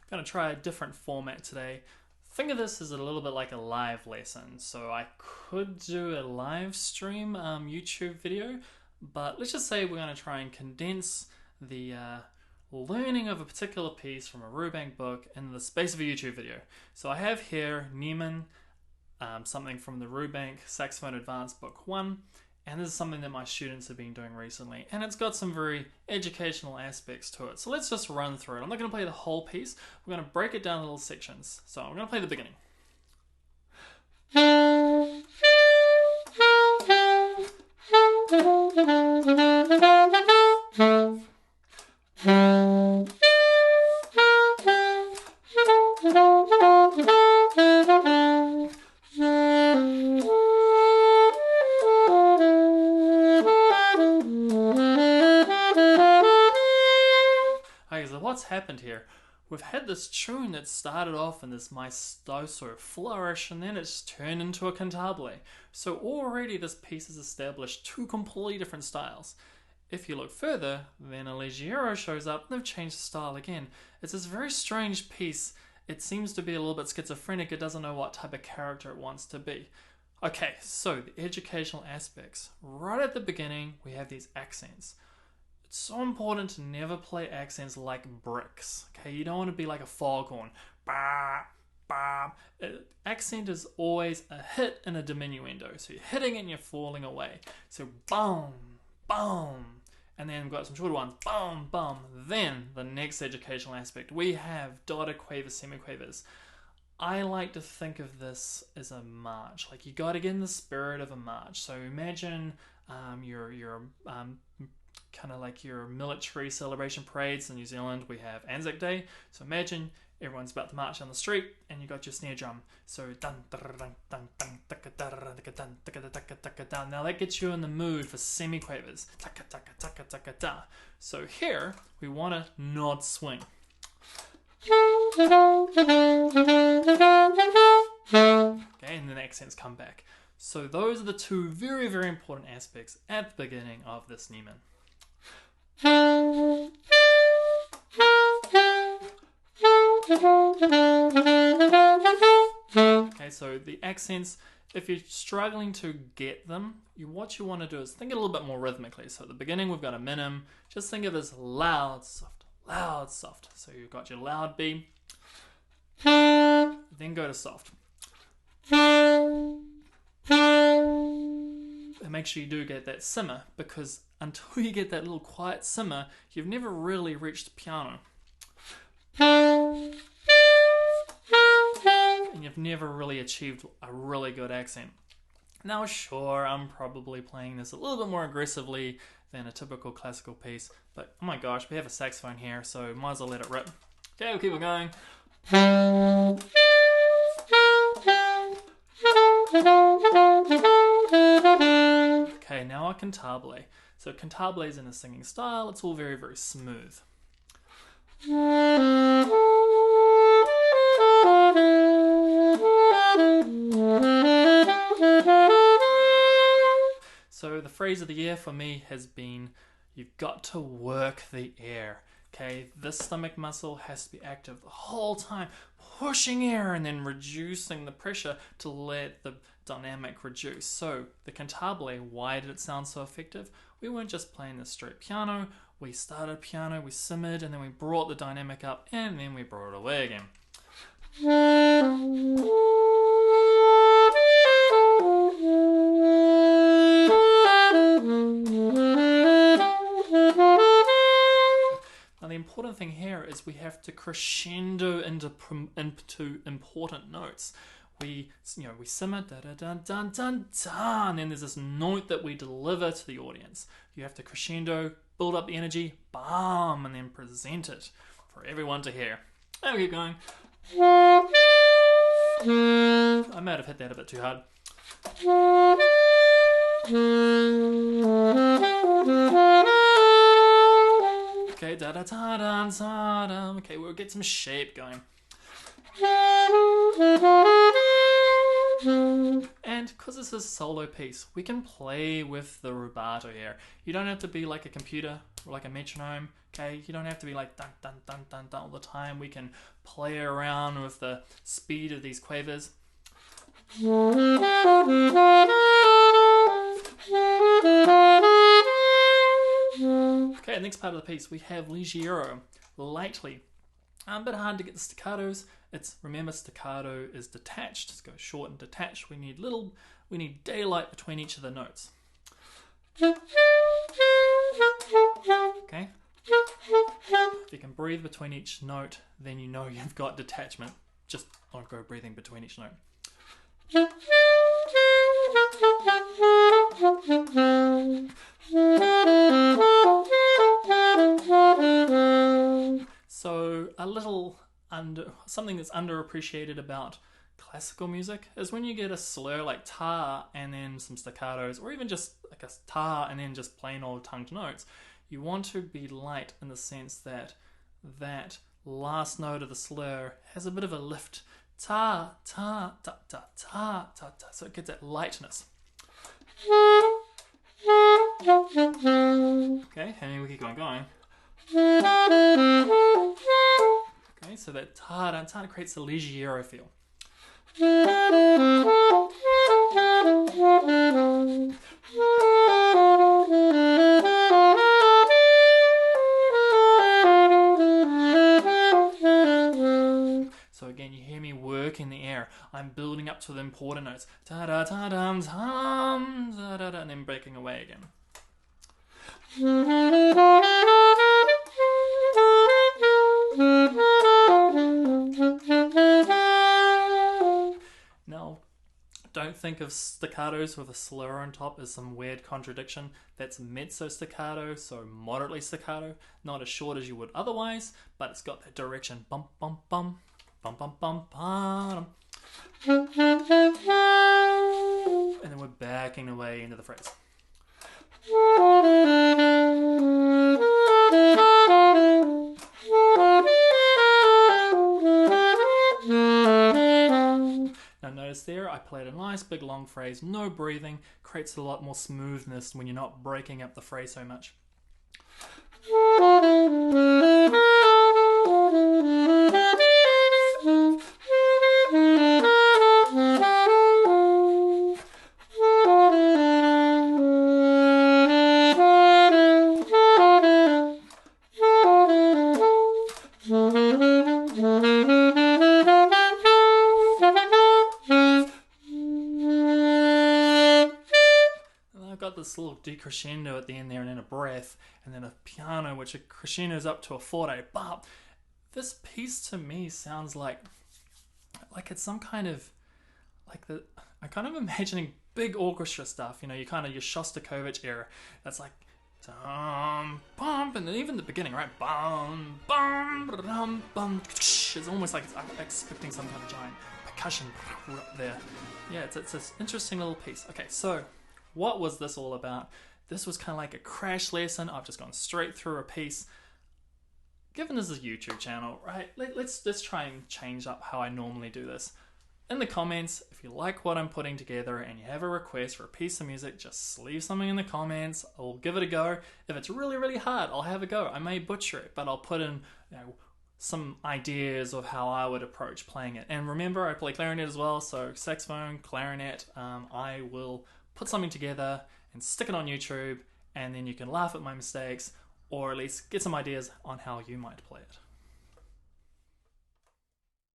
I'm going to try a different format today. Think of this as a little bit like a live lesson. So I could do a live stream YouTube video, but let's just say we're going to try and condense the learning of a particular piece from a Rubank book in the space of a YouTube video. So I have here Niemann, something from the Rubank Saxophone Advanced Book 1, and this is something that my students have been doing recently, and it's got some very educational aspects to it. So let's just run through it. I'm not going to play the whole piece. We're going to break it down in little sections. So I'm going to play the beginning. Okay, so what's happened here? We've had this tune that started off in this maestoso flourish, and then it's turned into a cantabile. So already this piece has established two completely different styles. If you look further, then a Ligiero shows up and they've changed the style again. It's this very strange piece. It seems to be a little bit schizophrenic. It doesn't know what type of character it wants to be. Okay, so the educational aspects. Right at the beginning, we have these accents. It's so important to never play accents like bricks. Okay, you don't want to be like a foghorn. Bah, bah. Accent is always a hit and a diminuendo. So you're hitting it and you're falling away. So boom, boom. And then we've got some shorter ones. Boom, boom. Then the next educational aspect. We have dotted quavers, semiquavers. I like to think of this as a march. Like, you got to get in the spirit of a march. So imagine your kind of like your military celebration parades in New Zealand. We have Anzac Day. So imagine everyone's about to march down the street and you got your snare drum. So dun dun dun dun dun dun dun dun. Now that gets you in the mood for semiquavers. So here we want to not swing. Okay, and then the accents come back. So those are the two very, very important aspects at the beginning of this Niemann. Okay, so the accents, if you're struggling to get them, what you want to do is think a little bit more rhythmically. So at the beginning we've got a minim. Just think of it as loud, soft, loud, soft. So you've got your loud B, then go to soft. And make sure you do get that simmer, because until you get that little quiet simmer, you've never really reached piano. And you've never really achieved a really good accent. Now sure, I'm probably playing this a little bit more aggressively than a typical classical piece, but oh my gosh, we have a saxophone here, so might as well let it rip. Okay, we'll keep it going. Okay, now a cantabile. So cantabile is in a singing style, it's all very, very smooth. So the phrase of the year for me has been, you've got to work the air. Okay, this stomach muscle has to be active the whole time, pushing air and then reducing the pressure to let the dynamic reduce. So the cantabile, why did it sound so effective? We weren't just playing the straight piano, we started piano, we simmered, and then we brought the dynamic up, and then we brought it away again. Now the important thing here is we have to crescendo into important notes. We simmer, da da dun dun dun dun, and then there's this note that we deliver to the audience. You have to crescendo, build up the energy, bam, and then present it for everyone to hear. And we keep going. I might have hit that a bit too hard. Okay, da da da da da da. Okay, we'll get some shape going. And because this is a solo piece, we can play with the rubato here. You don't have to be like a computer. like a metronome. Okay, you don't have to be like dun dun dun dun dun all the time. We can play around with the speed of these quavers. Okay, next part of the piece we have Ligiero, lightly. A bit hard to get the staccatos. Remember, staccato is detached. Let's go short and detached. We need daylight between each of the notes. Okay. If you can breathe between each note, then you know you've got detachment. Just don't go breathing between each note. So something that's underappreciated about classical music is when you get a slur like ta and then some staccatos, or even just like a ta and then just plain old tongued notes, you want to be light in the sense that that last note of the slur has a bit of a lift. Ta, ta, ta, ta, ta, ta, ta. So it gets that lightness. Okay, and then we keep going. Okay, so that ta da ta creates a Ligiero feel. So again, you hear me working the air. I'm building up to the important notes. Ta da ta dum tam da da da, and then breaking away again. Now, don't think of staccatos with a slur on top as some weird contradiction. That's mezzo staccato, so moderately staccato. Not as short as you would otherwise, but it's got that direction. Bum, bum, bum, bum, bum, bum, bum. And then we're backing away into the phrase. Now notice there, I played a nice big long phrase, no breathing, creates a lot more smoothness when you're not breaking up the phrase so much. This little decrescendo at the end there, and then a breath, and then a piano which crescendos up to a forte. But this piece to me sounds like it's some kind of I'm kind of imagining big orchestra stuff. You know, your Shostakovich era. That's like dum bum, and then even the beginning, right? Bum bum bum bum. It's almost like I'm expecting some kind of giant percussion up there. Yeah, it's an interesting little piece. Okay, so what was this all about? This was kind of like a crash lesson. I've just gone straight through a piece. Given this is a YouTube channel, right? Let's try and change up how I normally do this. In the comments, if you like what I'm putting together and you have a request for a piece of music, just leave something in the comments. I'll give it a go. If it's really, really hard, I'll have a go. I may butcher it, but I'll put in some ideas of how I would approach playing it. And remember, I play clarinet as well, so saxophone, clarinet. I will put something together and stick it on YouTube, and then you can laugh at my mistakes or at least get some ideas on how you might play it.